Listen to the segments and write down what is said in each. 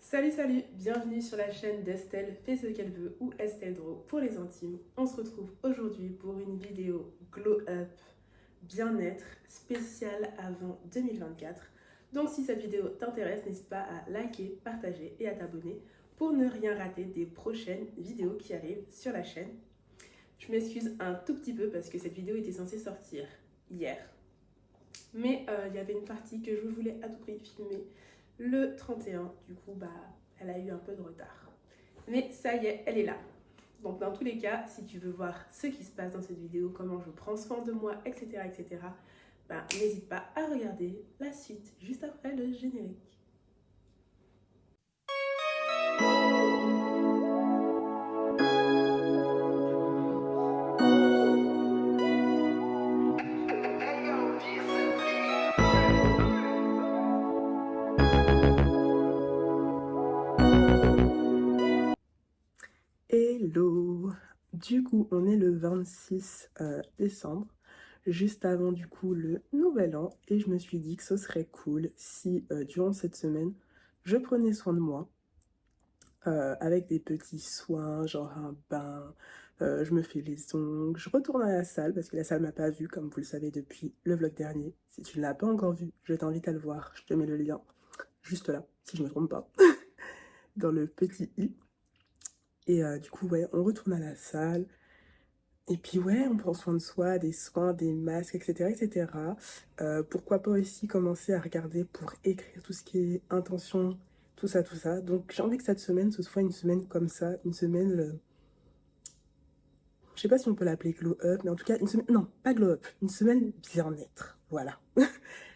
Salut, salut, bienvenue sur la chaîne d'Estelle fait ce qu'elle veut ou Estelle Draw pour les intimes. On se retrouve aujourd'hui pour une vidéo glow up bien-être spéciale avant 2024. Donc si cette vidéo t'intéresse, n'hésite pas à liker, partager et à t'abonner pour ne rien rater des prochaines vidéos qui arrivent sur la chaîne. Je m'excuse un tout petit peu parce que cette vidéo était censée sortir hier. Mais il y avait une partie que je voulais à tout prix filmer le 31. Du coup, elle a eu un peu de retard. Mais ça y est, elle est là. Donc dans tous les cas, si tu veux voir ce qui se passe dans cette vidéo, comment je prends soin de moi, etc., n'hésite pas à regarder la suite juste après le générique. Hello! Du coup, on est le 26 décembre, juste avant du coup le nouvel an, et je me suis dit que ce serait cool si durant cette semaine, je prenais soin de moi avec des petits soins, genre un bain, je me fais les ongles, je retourne à la salle parce que la salle m'a pas vue, comme vous le savez depuis le vlog dernier. Si tu ne l'as pas encore vu, je t'invite à le voir, je te mets le lien juste là, si je me trompe pas, dans le petit i. Et du coup, ouais, on retourne à la salle. Et puis ouais, on prend soin de soi, des soins, des masques, etc., etc. Pourquoi pas aussi commencer à regarder pour écrire tout ce qui est intention, tout ça, tout ça. Donc j'ai envie que cette semaine, ce soit une semaine comme ça, une semaine, je sais pas si on peut l'appeler glow up, mais en tout cas, une semaine, non, pas glow up, une semaine bien-être, voilà.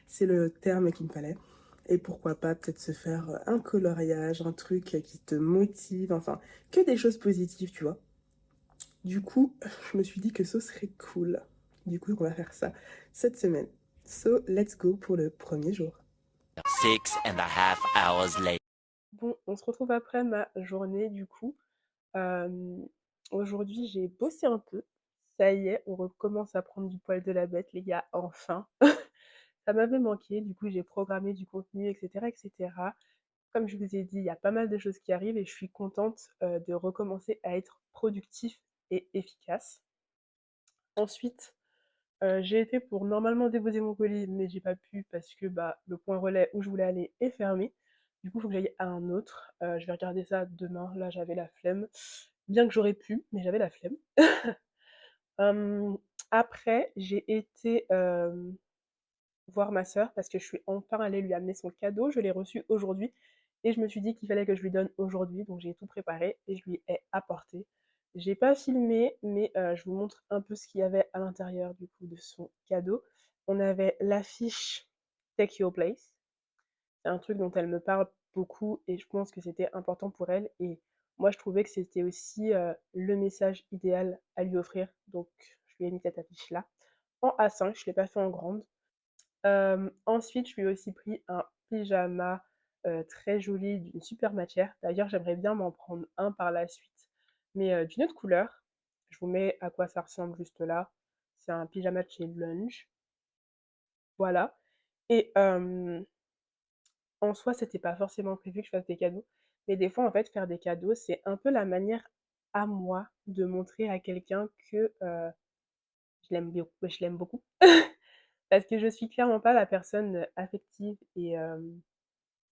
C'est le terme qu'il me fallait. Et pourquoi pas peut-être se faire un coloriage, un truc qui te motive, enfin, que des choses positives, tu vois. Du coup, je me suis dit que ce serait cool. Du coup, on va faire ça cette semaine. So, let's go pour le premier jour. 6.5 hours later. Bon, on se retrouve après ma journée du coup. Euh, Aujourd'hui, j'ai bossé un peu. Ça y est, on recommence à prendre du poil de la bête, les gars, enfin. Ça m'avait manqué, du coup, j'ai programmé du contenu, etc., etc. Comme je vous ai dit, il y a pas mal de choses qui arrivent et je suis contente de recommencer à être productif et efficace. Ensuite, j'ai été pour normalement déposer mon colis, mais j'ai pas pu parce que le point relais où je voulais aller est fermé. Du coup, il faut que j'aille à un autre. Je vais regarder ça demain. Là, j'avais la flemme. Bien que j'aurais pu, mais j'avais la flemme. Hem, Après, j'ai été, voir ma sœur parce que je suis enfin allée lui amener son cadeau. Je l'ai reçu aujourd'hui et je me suis dit qu'il fallait que je lui donne aujourd'hui, donc j'ai tout préparé et je lui ai apporté. J'ai pas filmé, mais je vous montre un peu ce qu'il y avait à l'intérieur du coup de son cadeau. On avait l'affiche Take Your Place. C'est un truc dont elle me parle beaucoup et je pense que c'était important pour elle et moi je trouvais que c'était aussi, le message idéal à lui offrir, donc je lui ai mis cette affiche-là en A5, je l'ai pas fait en grande. Ensuite, je lui ai aussi pris un pyjama, très joli d'une super matière. D'ailleurs, j'aimerais bien m'en prendre un par la suite, mais d'une autre couleur. Je vous mets à quoi ça ressemble juste là. C'est un pyjama de chez Lunch, voilà. Et en soi, c'était pas forcément prévu que je fasse des cadeaux, mais des fois, en fait, faire des cadeaux, c'est un peu la manière à moi de montrer à quelqu'un que, je l'aime beaucoup. Parce que je suis clairement pas la personne, affective et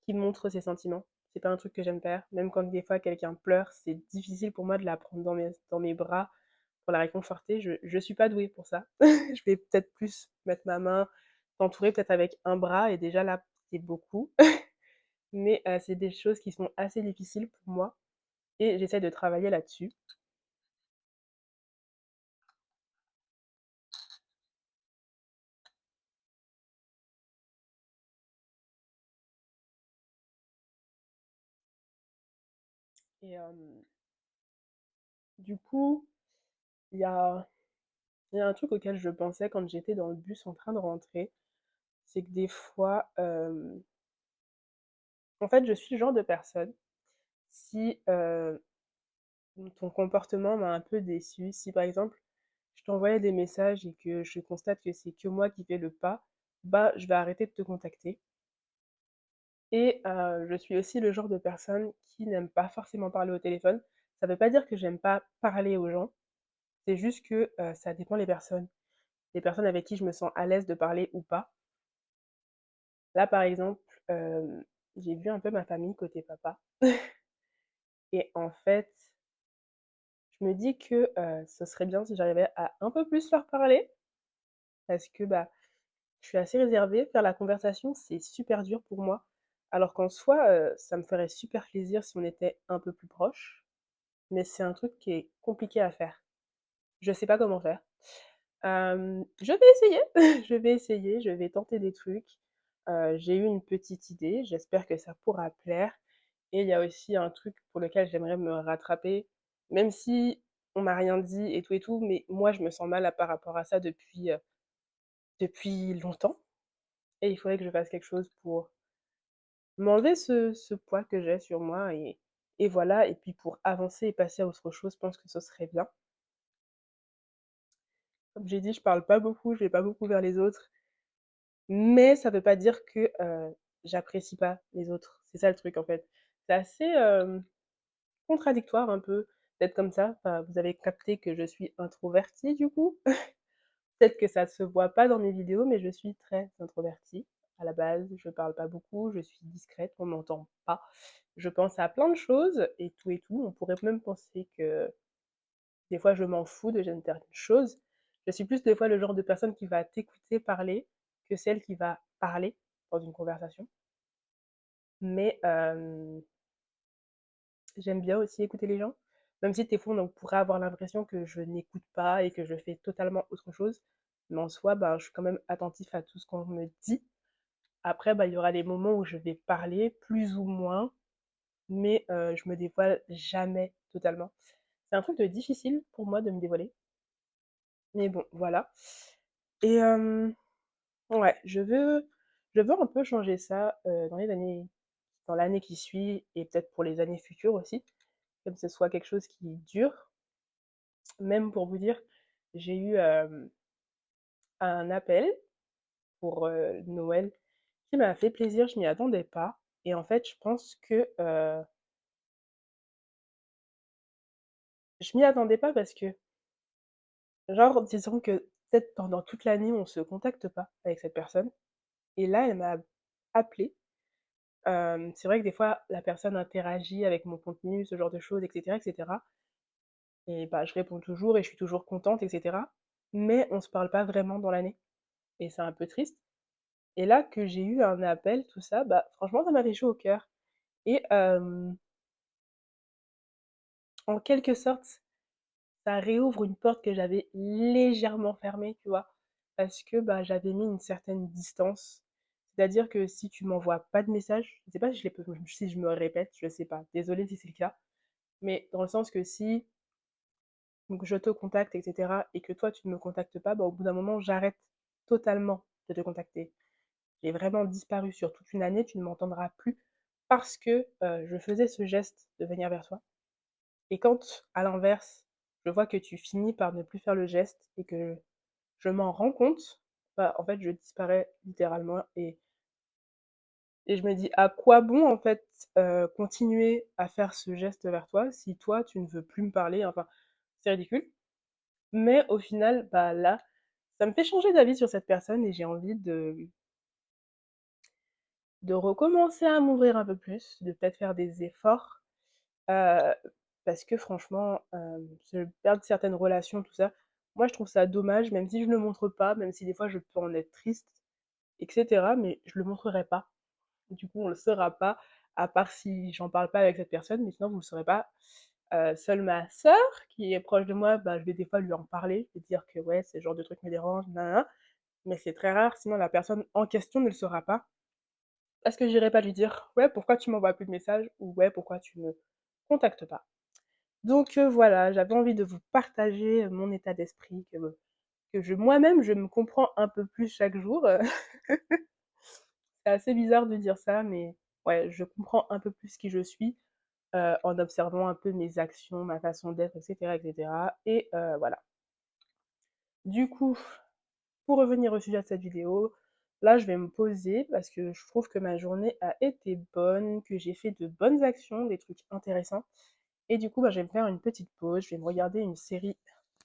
qui montre ses sentiments. C'est pas un truc que j'aime faire. Même quand des fois quelqu'un pleure, c'est difficile pour moi de la prendre dans mes bras pour la réconforter. Je suis pas douée pour ça. Je vais peut-être plus mettre ma main, t'entourer peut-être avec un bras et déjà là, c'est beaucoup. Mais c'est des choses qui sont assez difficiles pour moi et j'essaie de travailler là-dessus. Et du coup, il y a, il y a un truc auquel je pensais quand j'étais dans le bus en train de rentrer, c'est que des fois, en fait, je suis le genre de personne, si ton comportement m'a un peu déçue, si par exemple, je t'envoyais des messages et que je constate que c'est que moi qui fais le pas, je vais arrêter de te contacter. et je suis aussi le genre de personne qui n'aime pas forcément parler au téléphone. Ça veut pas dire que j'aime pas parler aux gens, c'est juste que, ça dépend les personnes. Les personnes avec qui je me sens à l'aise de parler ou pas. Là, par exemple, j'ai vu un peu ma famille côté papa et en fait, je me dis que, ce serait bien si j'arrivais à un peu plus leur parler parce que, bah, je suis assez réservée. Faire la conversation, c'est super dur pour moi, alors qu'en soi, ça me ferait super plaisir si on était un peu plus proches, mais c'est un truc qui est compliqué à faire. Je sais pas comment faire. Je vais essayer, je vais essayer, je vais tenter des trucs. J'ai eu une petite idée, j'espère que ça pourra plaire et il y a aussi un truc pour lequel j'aimerais me rattraper, même si on m'a rien dit et tout, mais moi je me sens mal à par rapport à ça depuis longtemps et il faudrait que je fasse quelque chose pour m'enlever ce poids que j'ai sur moi et voilà et puis pour avancer et passer à autre chose, je pense que ce serait bien. Comme j'ai dit, je parle pas beaucoup, je vais pas beaucoup vers les autres. Mais ça veut pas dire que, j'apprécie pas les autres. C'est ça le truc, en fait. C'est assez, contradictoire un peu d'être comme ça. Enfin, vous avez capté que je suis introvertie du coup. Peut-être que ça se voit pas dans mes vidéos, mais je suis très introvertie. À la base, je parle pas beaucoup, je suis discrète, on m'entend pas. Je pense à plein de choses et tout. On pourrait même penser que des fois je m'en fous de certaines choses. Je suis plus des fois le genre de personne qui va t'écouter parler que celle qui va parler dans une conversation. Mais j'aime bien aussi écouter les gens, même si des fois on pourrait avoir l'impression que je n'écoute pas et que je fais totalement autre chose. Mais en soi, ben, je suis quand même attentif à tout ce qu'on me dit. Après, bah, il y aura des moments où je vais parler plus ou moins, mais je me dévoile jamais totalement. C'est un truc de difficile pour moi de me dévoiler. Mais bon, voilà. Et ouais, je veux un peu changer ça, dans l'année qui suit et peut-être pour les années futures aussi, comme ce soit quelque chose qui dure. Même pour vous dire, j'ai eu, un appel pour, Noël qui m'a fait plaisir, je m'y attendais pas et en fait, je pense que, je m'y attendais pas parce que, genre, disons que peut-être pendant toute l'année, on se contacte pas avec cette personne et là, elle m'a appelée. C'est vrai que des fois, la personne interagit avec mon contenu, ce genre de choses et cetera et bah, je réponds toujours et je suis toujours contente et cetera, mais on se parle pas vraiment dans l'année et c'est un peu triste et là que j'ai eu un appel, tout ça, bah, franchement, ça m'a fait chaud au cœur et en quelque sorte, ça réouvre une porte que j'avais légèrement fermée, tu vois? Parce que, bah, j'avais mis une certaine distance. C'est-à-dire que si tu m'envoies pas de message, je sais pas si je me répète, je sais pas, désolée si c'est le cas, mais dans le sens que si donc je te contacte et cetera et que toi tu ne me contactes pas, bah, au bout d'un moment, j'arrête totalement de te contacter. J'ai vraiment disparu sur toute une année, tu ne m'entendras plus parce que, je faisais ce geste de venir vers toi et quand, à l'inverse, je vois que tu finis par ne plus faire le geste et que je m'en rends compte, bah, en fait, je disparais littéralement et je me dis: «À quoi bon, en fait, continuer à faire ce geste vers toi si toi, tu ne veux plus me parler?» Enfin, c'est ridicule. Mais au final, bah, là, ça me fait changer d'avis sur cette personne et j'ai envie de recommencer à m'ouvrir un peu plus, de peut-être faire des efforts, heu, parce que franchement, se perdre certaines relations, tout ça, moi je trouve ça dommage, même si je ne le montre pas, même si des fois je peux en être triste et cetera, mais je le montrerai pas. Du coup, on le saura pas, à part si j'en parle pas avec cette personne, mais sinon vous le saurez pas. Seule ma sœur, qui est proche de moi, bah, je vais des fois lui en parler, lui dire que ouais, ce genre de truc me dérange, nin nin nin, mais c'est très rare, sinon la personne en question ne le saura pas. Parce que j'irai pas lui dire: «Ouais, pourquoi tu m'envoies plus de messages?» ou «Ouais, pourquoi tu me contactes pas?» Donc voilà, j'avais envie de vous partager, mon état d'esprit, que je moi-même, je me comprends un peu plus chaque jour, c'est assez bizarre de dire ça, mais ouais, je comprends un peu plus qui je suis, en observant un peu mes actions, ma façon d'être et cetera et voilà. Du coup, pour revenir au sujet de cette vidéo, là, je vais me poser parce que je trouve que ma journée a été bonne, que j'ai fait de bonnes actions, des trucs intéressants et du coup, bah, je vais me faire une petite pause, je vais me regarder une série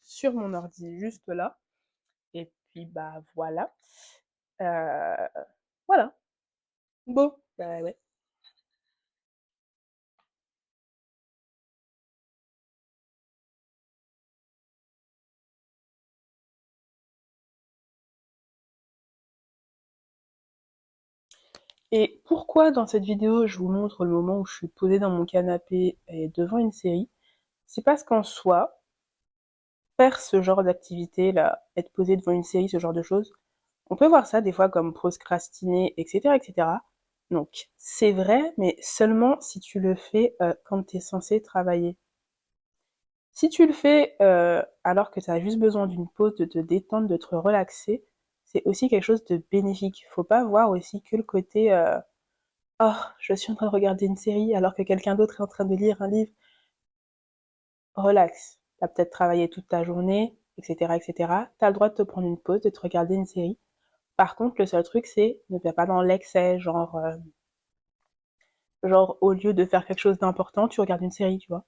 sur mon ordi juste là et puis, bah, voilà. Heu, voilà. Bon, bah, ouais. Et pourquoi dans cette vidéo, je vous montre le moment où je suis posée dans mon canapé et devant une série? C'est parce qu'en soi, faire ce genre d'activité-là, être posé devant une série, ce genre de choses, on peut voir ça des fois comme procrastiner, etc., etc. Donc, c'est vrai, mais seulement si tu le fais quand tu es censé travailler. Si tu le fais alors que tu as juste besoin d'une pause, de te détendre, de te relaxer, c'est aussi quelque chose de bénéfique. Faut pas voir aussi que le côté oh, je suis en train de regarder une série alors que quelqu'un d'autre est en train de lire un livre. Relax. T'as peut-être travaillé toute ta journée, etc., etc. T'as le droit de te prendre une pause, de te regarder une série. Par contre, le seul truc, c'est ne va pas dans l'excès, genre au lieu de faire quelque chose d'important, tu regardes une série, tu vois.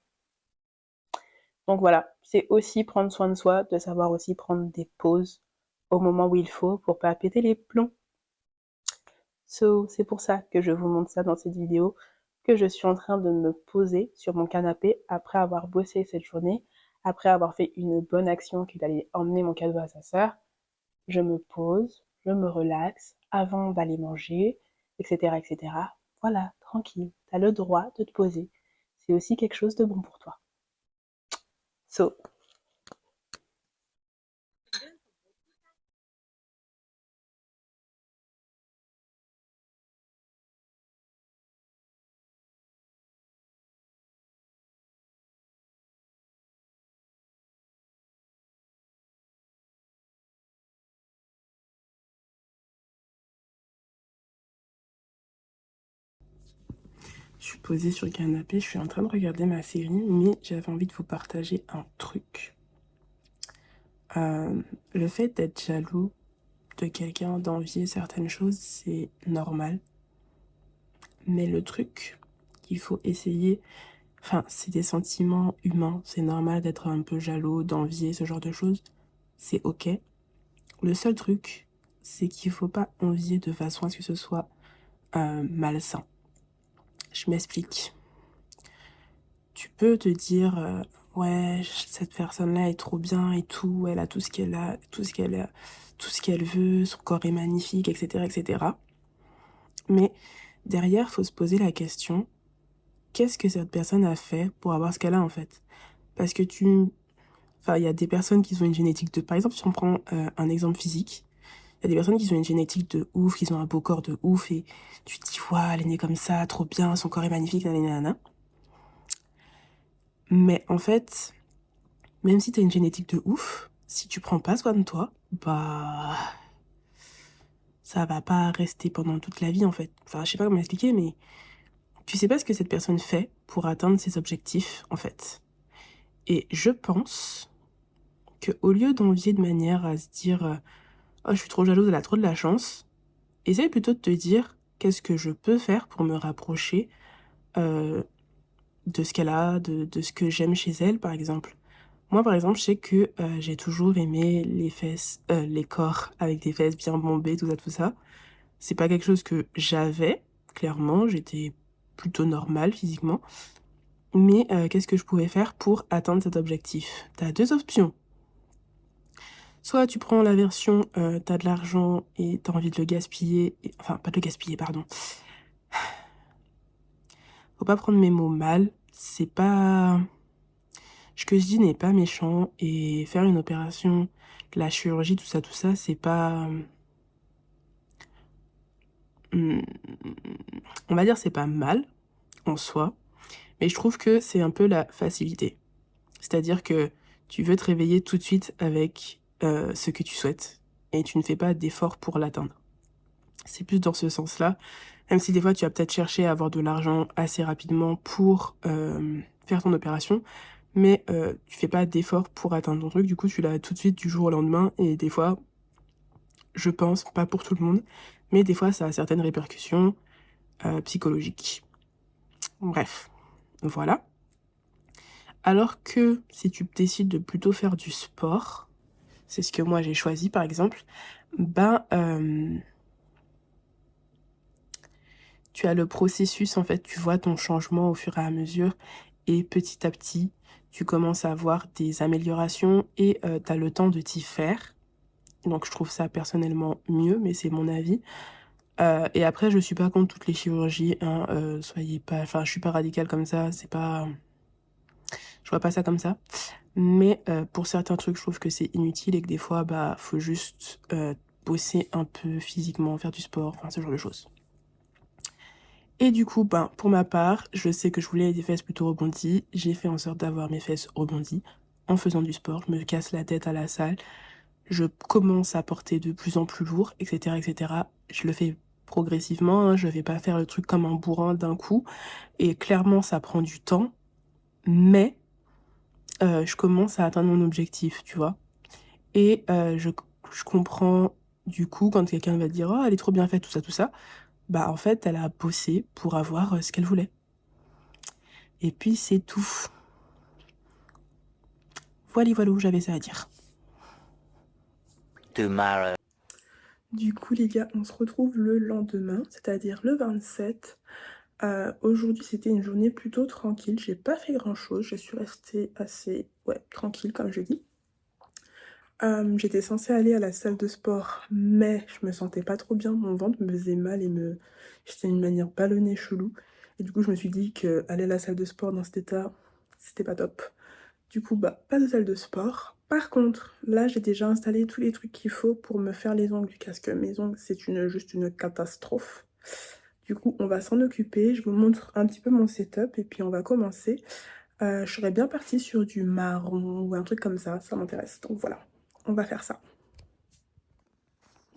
Donc voilà, c'est aussi prendre soin de soi, de savoir aussi prendre des pauses au moment où il faut pour pas péter les plombs. So, c'est pour ça que je vous montre ça dans cette vidéo, que je suis en train de me poser sur mon canapé après avoir bossé cette journée, après avoir fait une bonne action qui est d'aller emmener mon cadeau à sa sœur. Je me pose, je me relaxe avant d'aller manger, etc., etc. Voilà, tranquille, t'as le droit de te poser. C'est aussi quelque chose de bon pour toi. So, je suis posée sur le canapé, je suis en train de regarder ma série, mais j'avais envie de vous partager un truc. Le fait d'être jaloux de quelqu'un, d'envier certaines choses, c'est normal. Mais le truc qu'il faut essayer, enfin, c'est des sentiments humains, c'est normal d'être un peu jaloux, d'envier, ce genre de choses, c'est ok. Le seul truc, c'est qu'il faut pas envier de façon à ce que ce soit malsain. Je m'explique. Tu peux te dire, ouais, cette personne-là est trop bien et tout, elle a tout ce qu'elle a, tout ce qu'elle veut, son corps est magnifique, etc., etc. Mais derrière, faut se poser la question, qu'est-ce que cette personne a fait pour avoir ce qu'elle a en fait? Parce que enfin, il y a des personnes qui ont une génétique de, par exemple, si on prend un exemple physique, il y a des personnes qui ont une génétique de ouf, qui ont un beau corps de ouf, et tu te dis, waouh, elle est née comme ça, trop bien, son corps est magnifique, nanana. Mais en fait, même si t'as une génétique de ouf, si tu prends pas soin de toi, bah, ça va pas rester pendant toute la vie en fait. Enfin, je sais pas comment expliquer, mais tu sais pas ce que cette personne fait pour atteindre ses objectifs en fait. Et je pense que au lieu d'envier de manière à se dire oh, je suis trop jalouse, elle a trop de la chance, essaye plutôt de te dire qu'est-ce que je peux faire pour me rapprocher euh, de ce qu'elle a, de ce que j'aime chez elle, par exemple. Moi, par exemple, je sais que j'ai toujours aimé les fesses, les corps avec des fesses bien bombées, tout ça, tout ça. C'est pas quelque chose que j'avais, clairement, j'étais plutôt normale physiquement. Mais qu'est-ce que je pouvais faire pour atteindre cet objectif? T'as deux options. Soit tu prends la version, t'as de l'argent et t'as envie de le gaspiller, enfin pas de le gaspiller, pardon. Faut pas prendre mes mots mal, c'est pas... Ce que je dis n'est pas méchant et faire une opération, la chirurgie, tout ça, c'est pas... hmm, on va dire c'est pas mal en soi, mais je trouve que c'est un peu la facilité. C'est-à-dire que tu veux te réveiller tout de suite avec ce que tu souhaites et tu ne fais pas d'effort pour l'atteindre. C'est plus dans ce sens-là, même si des fois tu vas peut-être chercher à avoir de l'argent assez rapidement pour faire ton opération, mais tu fais pas d'effort pour atteindre ton truc, du coup tu l'as tout de suite du jour au lendemain, et des fois, je pense, pas pour tout le monde, mais des fois ça a certaines répercussions psychologiques. Bref, voilà. Alors que si tu décides de plutôt faire du sport, c'est ce que moi j'ai choisi par exemple, ben tu as le processus en fait, tu vois ton changement au fur et à mesure et petit à petit, tu commences à avoir des améliorations et tu as le temps de t'y faire. Donc je trouve ça personnellement mieux, mais c'est mon avis. Et après, je suis pas contre toutes les chirurgies, hein, soyez pas... Enfin, je suis pas radicale comme ça, c'est pas... Je vois pas ça comme ça. Mais pour certains trucs, je trouve que c'est inutile et que des fois, bah, faut juste bosser un peu physiquement, faire du sport, enfin, ce genre de choses. Et du coup, ben, pour ma part, je sais que je voulais des fesses plutôt rebondies. J'ai fait en sorte d'avoir mes fesses rebondies en faisant du sport. Je me casse la tête à la salle. Je commence à porter de plus en plus lourd, etc., etc. Je le fais progressivement, hein. Je vais pas faire le truc comme un bourrin d'un coup. Et clairement, ça prend du temps. Mais je commence à atteindre mon objectif, tu vois. Et je comprends du coup quand quelqu'un va dire «Oh, elle est trop bien faite, tout ça, tout ça». Bah en fait, elle a bossé pour avoir ce qu'elle voulait. Et puis c'est tout. Voilà, voilà où j'avais ça à dire. Tomorrow. Du coup, les gars, on se retrouve le lendemain, c'est-à-dire le 27. Aujourd'hui, c'était une journée plutôt tranquille. J'ai pas fait grand-chose. Je suis restée assez, tranquille, comme je dis. J'étais censée aller à la salle de sport, mais je me sentais pas trop bien. Mon ventre me faisait mal et j'étais d'une manière ballonnée chelou. Et du coup, je me suis dit que aller à la salle de sport dans cet état, c'était pas top. Du coup, bah, pas de salle de sport. Par contre, là, j'ai déjà installé tous les trucs qu'il faut pour me faire les ongles, parce que mes ongles, c'est juste une catastrophe. Du coup, on va s'en occuper. Je vous montre un petit peu mon setup et puis on va commencer. Je serais bien partie sur du marron ou un truc comme ça m'intéresse. Donc voilà, on va faire ça.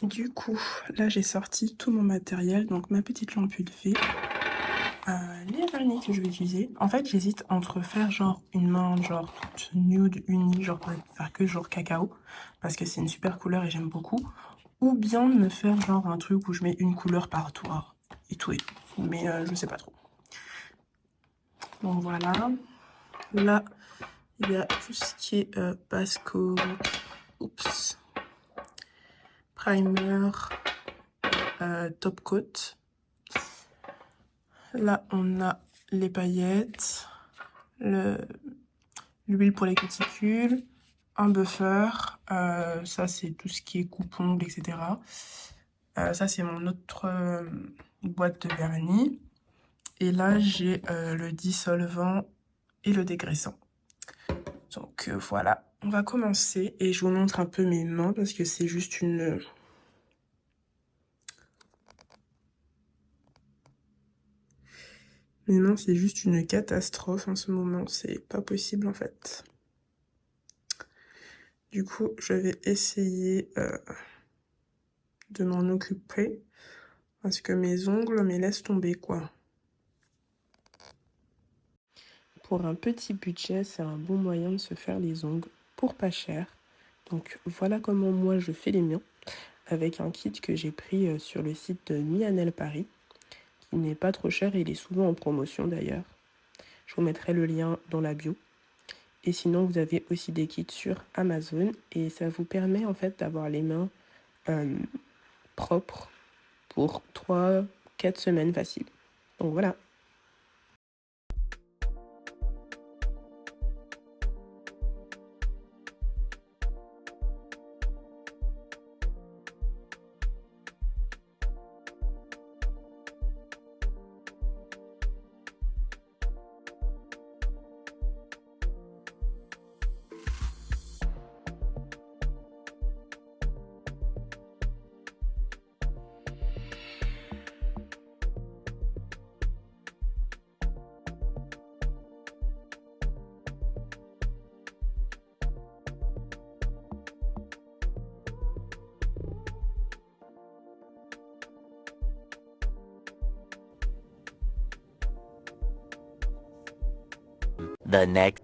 Du coup, là, j'ai sorti tout mon matériel, donc ma petite lampe UV, les vernis que je vais utiliser. En fait, j'hésite entre faire genre une main genre toute nude unie, genre faire que genre cacao, parce que c'est une super couleur et j'aime beaucoup, ou bien me faire genre un truc où je mets une couleur partout et tout et tout. Mais je sais pas trop. Donc voilà. Là, il y a tout ce qui est base coat, primer, top coat. Là, on a les paillettes, l'huile pour les cuticules, un buffer. Ça, c'est tout ce qui est coupe-ongles, etc. Ça, c'est mon autre boîte de vernis. Et là, j'ai le dissolvant et le dégraissant. Donc voilà, on va commencer et je vous montre un peu mes mains parce que c'est juste une... Mes mains, c'est juste une catastrophe en ce moment, c'est pas possible en fait. Du coup, je vais essayer de m'en occuper parce que mes ongles me laissent tomber quoi. Pour un petit budget, c'est un bon moyen de se faire les ongles pour pas cher. Donc voilà comment moi je fais les miens avec un kit que j'ai pris sur le site de Mianel Paris qui n'est pas trop cher et il est souvent en promotion d'ailleurs. Je vous mettrai le lien dans la bio. Et sinon, vous avez aussi des kits sur Amazon et ça vous permet en fait d'avoir les mains propres pour 3-4 semaines faciles. Donc voilà. The next.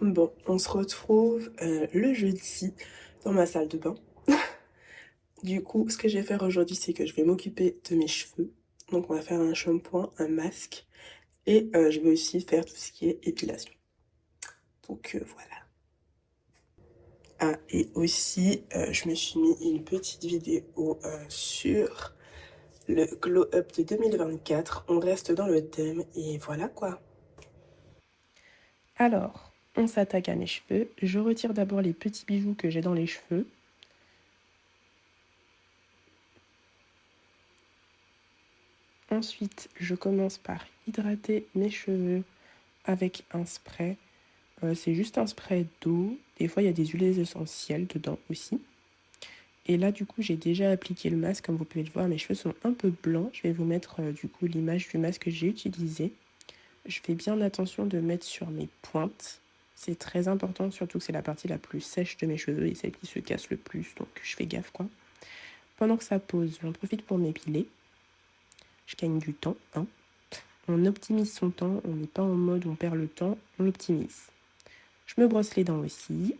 Bon, on se retrouve le jeudi dans ma salle de bain. Du coup, ce que je vais faire aujourd'hui, c'est que je vais m'occuper de mes cheveux. Donc on va faire un shampoing, un masque et je vais aussi faire tout ce qui est épilation. Donc voilà. Ah, et aussi, je me suis mis une petite vidéo sur le Glow Up de 2024. On reste dans le thème et voilà quoi. Alors, on s'attaque à mes cheveux. Je retire d'abord les petits bijoux que j'ai dans les cheveux. Ensuite, je commence par hydrater mes cheveux avec un spray. C'est juste un spray d'eau. Des fois, il y a des huiles essentielles dedans aussi. Et là, du coup, j'ai déjà appliqué le masque. Comme vous pouvez le voir, mes cheveux sont un peu blancs. Je vais vous mettre du coup l'image du masque que j'ai utilisé. Je fais bien attention de mettre sur mes pointes. C'est très important, surtout que c'est la partie la plus sèche de mes cheveux et celle qui se casse le plus. Donc, je fais gaffe, quoi. Pendant que ça pose, j'en profite pour m'épiler. Je gagne du temps, hein. On optimise son temps. On n'est pas en mode on perd le temps, on l'optimise. Je me brosse les dents aussi.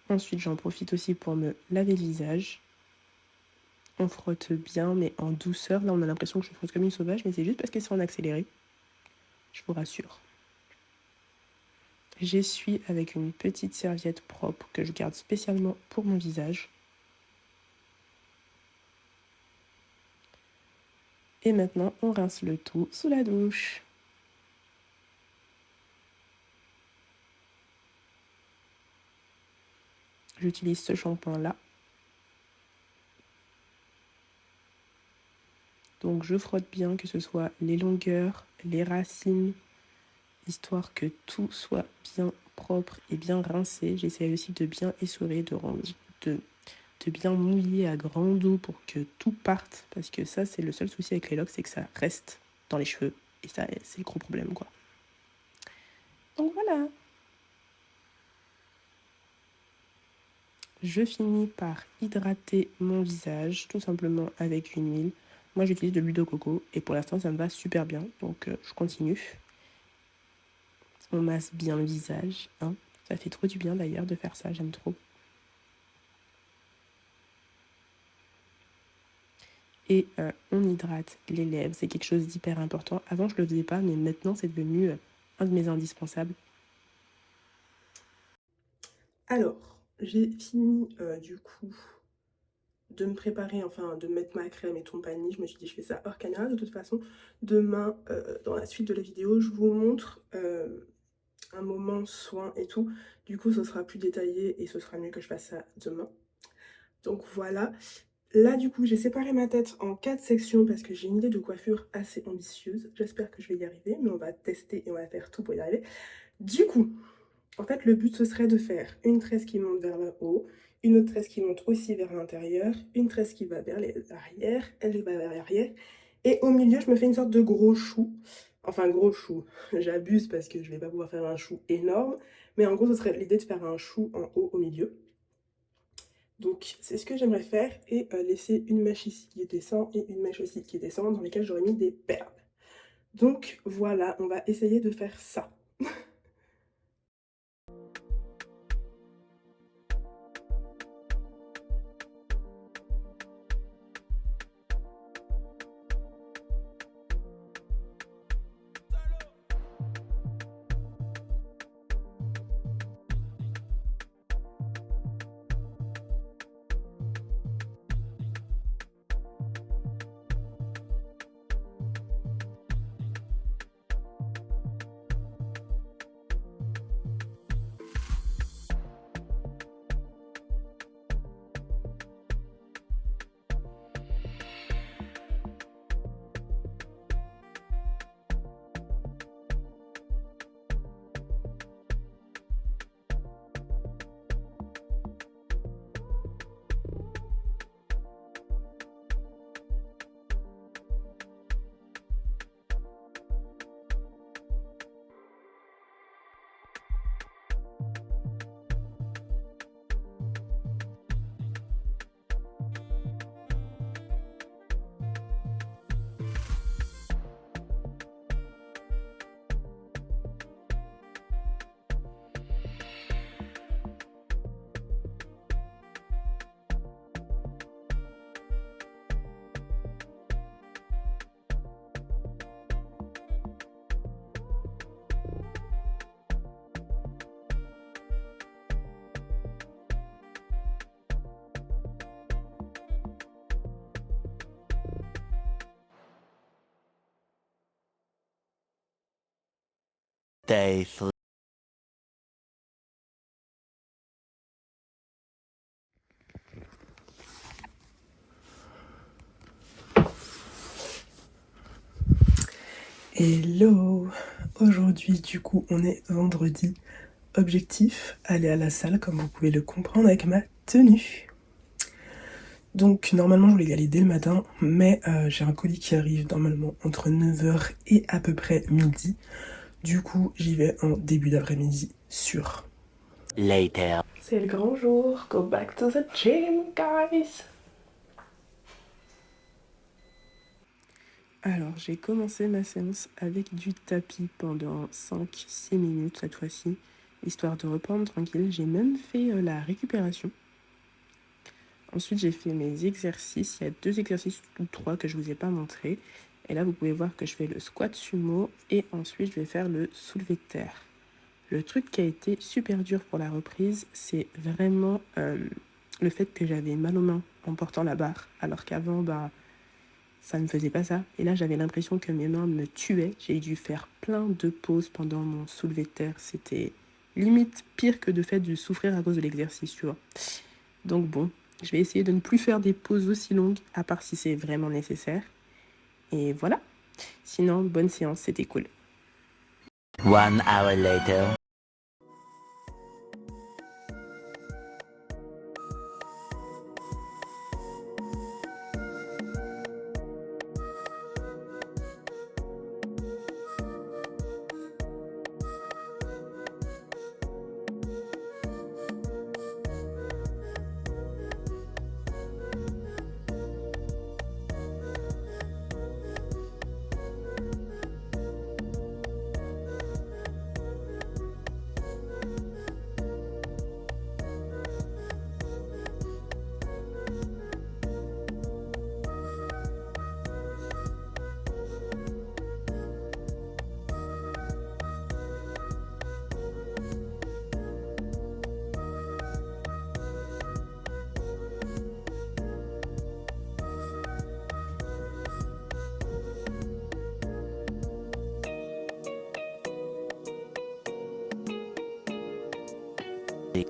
Ensuite, j'en profite aussi pour me laver le visage. On frotte bien, mais en douceur. Là, on a l'impression que je frotte comme une sauvage, mais c'est juste parce que c'est en accéléré. Je vous rassure. J'essuie avec une petite serviette propre que je garde spécialement pour mon visage. Et maintenant, on rince le tout sous la douche. J'utilise ce shampoing-là. Donc je frotte bien, que ce soit les longueurs, les racines, histoire que tout soit bien propre et bien rincé. J'essaie aussi de bien essorer, de bien mouiller à grande eau pour que tout parte. Parce que ça, c'est le seul souci avec les locks, c'est que ça reste dans les cheveux. Et ça, c'est le gros problème, quoi. Donc voilà. Je finis par hydrater mon visage, tout simplement avec une huile. Moi, j'utilise de l'huile de coco et pour l'instant, ça me va super bien. Donc, je continue. On masse bien le visage, hein. Ça fait trop du bien d'ailleurs de faire ça, j'aime trop. Et on hydrate les lèvres, c'est quelque chose d'hyper important. Avant, je le faisais pas, mais maintenant, c'est devenu un de mes indispensables. Alors, j'ai fini du coup de me préparer, enfin de mettre ma crème et compagnie. Je me suis dit je fais ça hors caméra. De toute façon, demain, dans la suite de la vidéo, je vous montre un moment soin et tout. Du coup, ce sera plus détaillé et ce sera mieux que je fasse ça demain. Donc voilà. Là, du coup, j'ai séparé ma tête en 4 sections parce que j'ai une idée de coiffure assez ambitieuse. J'espère que je vais y arriver, mais on va tester et on va faire tout pour y arriver. Du coup, en fait, le but, ce serait de faire une tresse qui monte vers le haut, une autre tresse qui monte aussi vers l'intérieur, une tresse qui va vers l'arrière, elle va vers l'arrière, et au milieu, je me fais une sorte de gros chou. Enfin, gros chou, j'abuse parce que je vais pas pouvoir faire un chou énorme, mais en gros, ce serait l'idée de faire un chou en haut au milieu. Donc, c'est ce que j'aimerais faire, et laisser une mèche ici qui descend, et une mèche aussi qui descend, dans lesquelles j'aurais mis des perles. Donc, voilà, on va essayer de faire ça. Day 3. Hello! Aujourd'hui, du coup, on est vendredi. Objectif, aller à la salle, comme vous pouvez le comprendre avec ma tenue. Donc, normalement, je voulais y aller dès le matin, mais j'ai un colis qui arrive normalement entre 9h et à peu près midi. Du coup, j'y vais en début d'après-midi, sûr. Later. C'est le grand jour. Go back to the gym, guys! Alors, j'ai commencé ma séance avec du tapis pendant 5-6 minutes cette fois-ci, histoire de reprendre tranquille. J'ai même fait la récupération. Ensuite, j'ai fait mes exercices. Il y a 2 exercices ou 3 que je ne vous ai pas montré. Et là, vous pouvez voir que je fais le squat sumo et ensuite, je vais faire le soulevé de terre. Le truc qui a été super dur pour la reprise, c'est vraiment le fait que j'avais mal aux mains en portant la barre, alors qu'avant, ça ne faisait pas ça. Et là, j'avais l'impression que mes mains me tuaient. J'ai dû faire plein de pauses pendant mon soulevé de terre. C'était limite pire que de fait de souffrir à cause de l'exercice, tu vois. Donc bon, je vais essayer de ne plus faire des pauses aussi longues, à part si c'est vraiment nécessaire. Et voilà. Sinon, bonne séance, c'était cool. 1 hour later.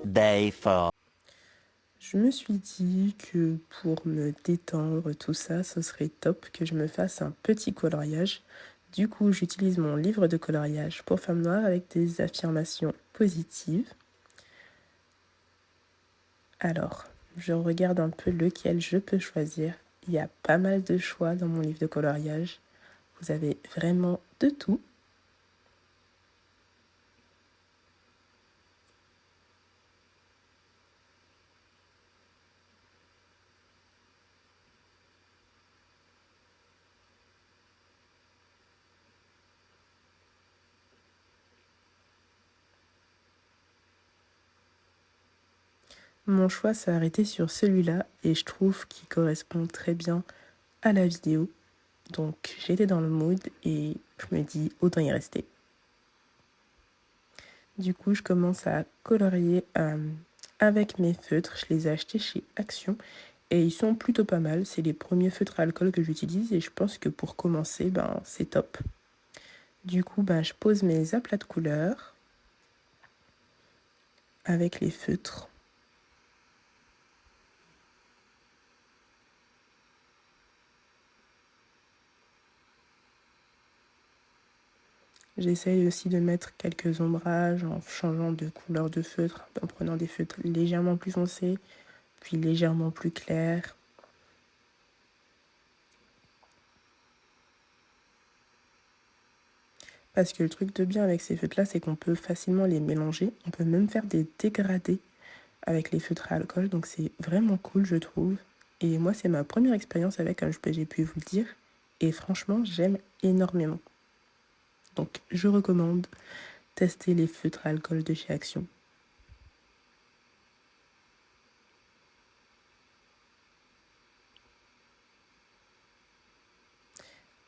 Day 4. Je me suis dit que pour me détendre, tout ça, ce serait top que je me fasse un petit coloriage. Du coup, j'utilise mon livre de coloriage pour femme noire avec des affirmations positives. Alors, je regarde un peu lequel je peux choisir. Il y a pas mal de choix dans mon livre de coloriage. Vous avez vraiment de tout. Mon choix s'est arrêté sur celui-là et je trouve qu'il correspond très bien à la vidéo. Donc j'étais dans le mood et je me dis autant y rester. Du coup, je commence à colorier avec mes feutres. Je les ai achetés chez Action et ils sont plutôt pas mal. C'est les premiers feutres à alcool que j'utilise et je pense que pour commencer, c'est top. Du coup, je pose mes aplats de couleurs avec les feutres. J'essaye aussi de mettre quelques ombrages en changeant de couleur de feutre, en prenant des feutres légèrement plus foncés, puis légèrement plus clairs. Parce que le truc de bien avec ces feutres-là, c'est qu'on peut facilement les mélanger. On peut même faire des dégradés avec les feutres à alcool, donc c'est vraiment cool, je trouve. Et moi, c'est ma première expérience avec, comme j'ai pu vous le dire. Et franchement, j'aime énormément. Donc, je recommande tester les feutres à alcool de chez Action.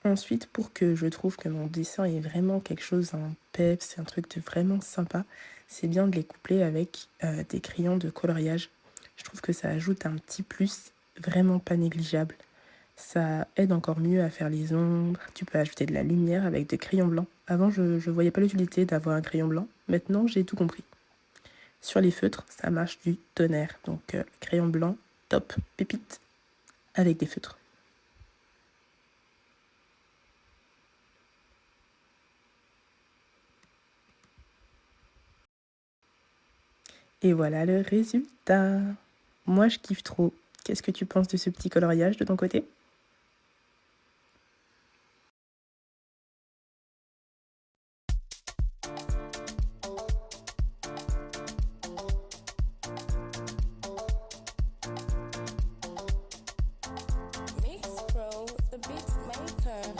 Ensuite, pour que je trouve que mon dessin est vraiment quelque chose, un peps, un truc de vraiment sympa, c'est bien de les coupler avec des crayons de coloriage. Je trouve que ça ajoute un petit plus vraiment pas négligeable. Ça aide encore mieux à faire les ombres. Tu peux ajouter de la lumière avec des crayons blancs. Avant, je voyais pas l'utilité d'avoir un crayon blanc. Maintenant, j'ai tout compris. Sur les feutres, ça marche du tonnerre. Donc, crayon blanc, top, pépite, avec des feutres. Et voilà le résultat. Moi, je kiffe trop. Qu'est-ce que tu penses de ce petit coloriage de ton côté ? Mix Pro, the beat maker.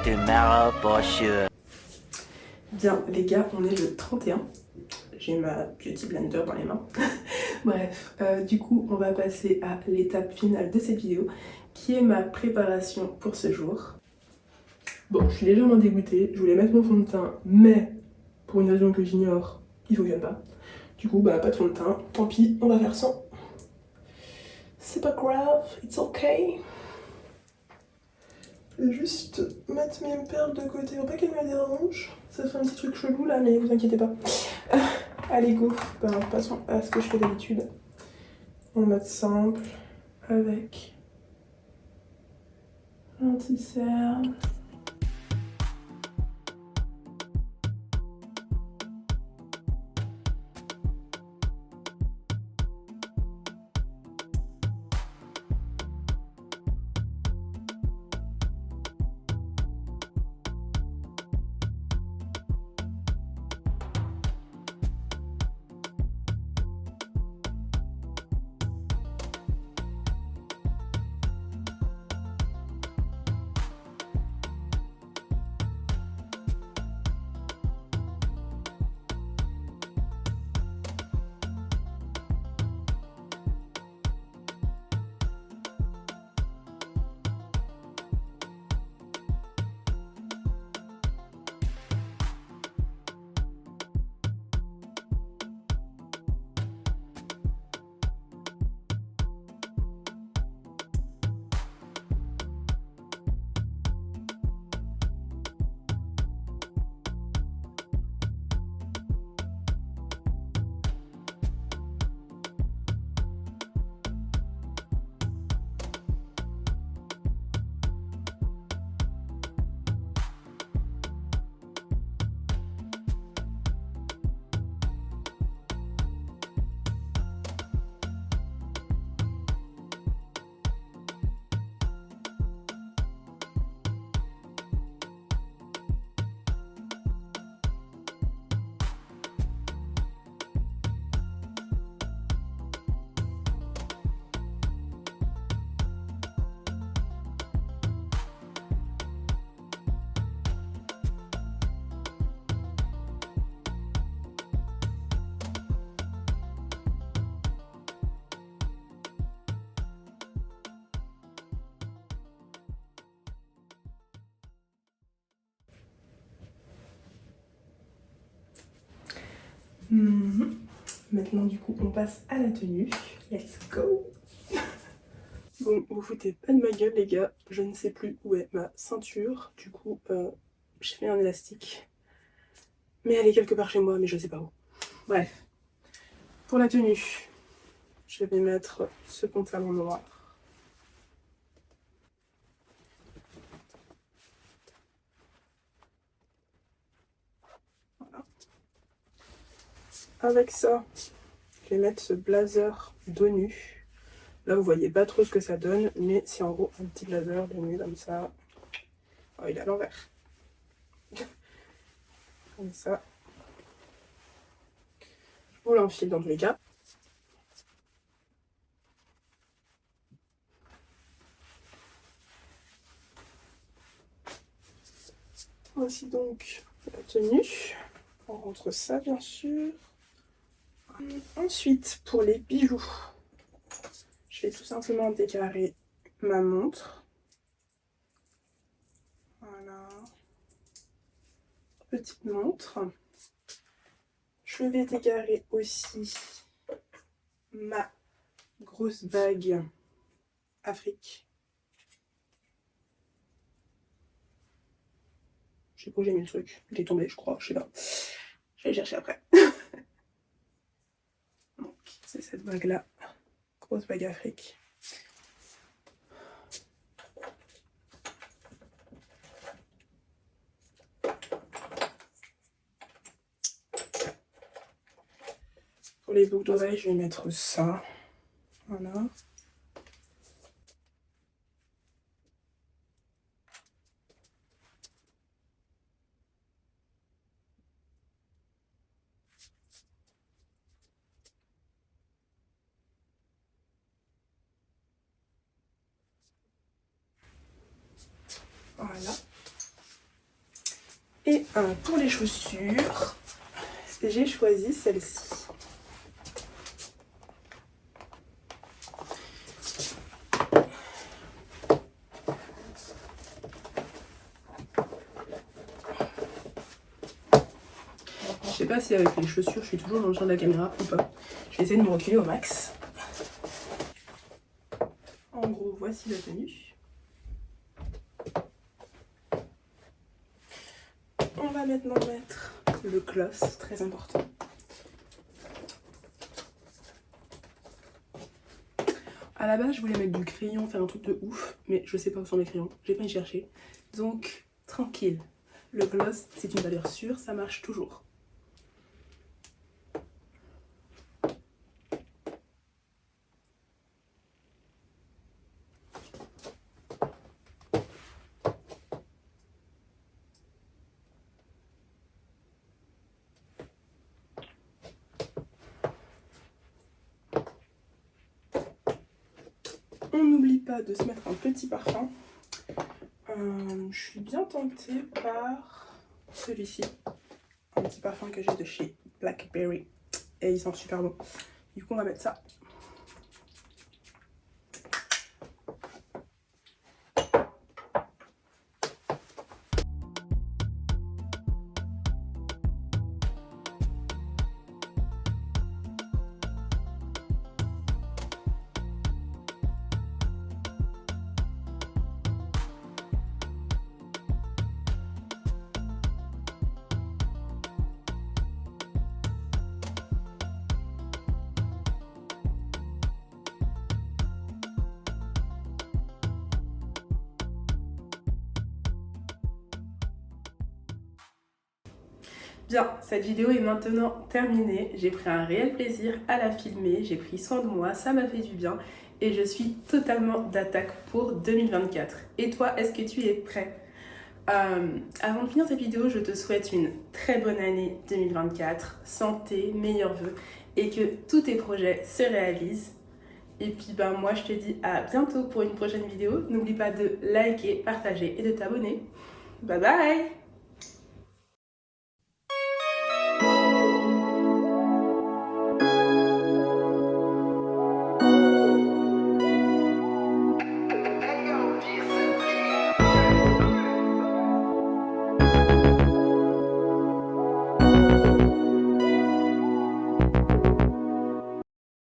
Tomorrow for sure. Bien, les gars, on est le 31. J'ai ma Beauty Blender dans les mains. Bref, du coup, on va passer à l'étape finale de cette vidéo, qui est ma préparation pour ce jour. Bon, je suis légèrement dégoûtée. Je voulais mettre mon fond de teint, mais pour une raison que j'ignore, il fonctionne pas. Du coup, bah, pas de fond de teint. Tant pis, on va faire sans. C'est pas grave, it's okay. Je vais juste mettre mes perles de côté. Faut pas qu'elles me dérangent. Ça fait un petit truc chelou là, mais vous inquiétez pas. Allez, go. Ben, passons à ce que je fais d'habitude. En mode simple, avec l'anti-cerne. Maintenant du coup on passe à la tenue. Let's go. Bon, vous foutez pas de ma gueule les gars, je ne sais plus où est ma ceinture. Du coup j'ai fait un élastique. Mais elle est quelque part chez moi, mais je sais pas où. Bref. Pour la tenue, je vais mettre ce pantalon noir. Voilà. Avec ça, je vais mettre ce blazer dos nu. Là, vous voyez pas trop ce que ça donne, mais c'est en gros un petit blazer dos nu comme ça. Oh, il est à l'envers. Comme ça. Je vous l'enfile dans tous les cas. Voici donc la tenue. On rentre ça bien sûr. Ensuite, pour les bijoux, je vais tout simplement décarrer ma montre. Voilà. Petite montre. Je vais décarrer aussi ma grosse bague Afrique. Je sais pas où j'ai mis le truc. Il est tombé, je crois. Je sais pas. Je vais le chercher après. Donc, c'est cette bague-là. Grosse bague Afrique. Pour les boucles d'oreilles, je vais mettre ça. Voilà. Voilà. Et pour les chaussures, j'ai choisi celle-ci. Je sais pas si avec les chaussures, je suis toujours dans le champ de la caméra ou pas. Je vais essayer de me reculer au max. En gros, voici la tenue. On va maintenant mettre le gloss, très important. À la base, je voulais mettre du crayon, faire un truc de ouf, mais je sais pas où sont mes crayons, j'ai pas y chercher. Donc, tranquille. Le gloss, c'est une valeur sûre, ça marche toujours. On n'oublie pas de se mettre un petit parfum. Je suis bien tentée par celui-ci. Un petit parfum que j'ai de chez Blackberry. Et il sent super bon. Du coup, on va mettre ça. Bien, cette vidéo est maintenant terminée. J'ai pris un réel plaisir à la filmer, j'ai pris soin de moi, ça m'a fait du bien et je suis totalement d'attaque pour 2024. Et toi, est-ce que tu es prêt? Avant de finir cette vidéo, je te souhaite une très bonne année 2024, santé, meilleurs vœux et que tous tes projets se réalisent. Et puis moi je te dis à bientôt pour une prochaine vidéo. N'oublie pas de liker, partager et de t'abonner. Bye bye!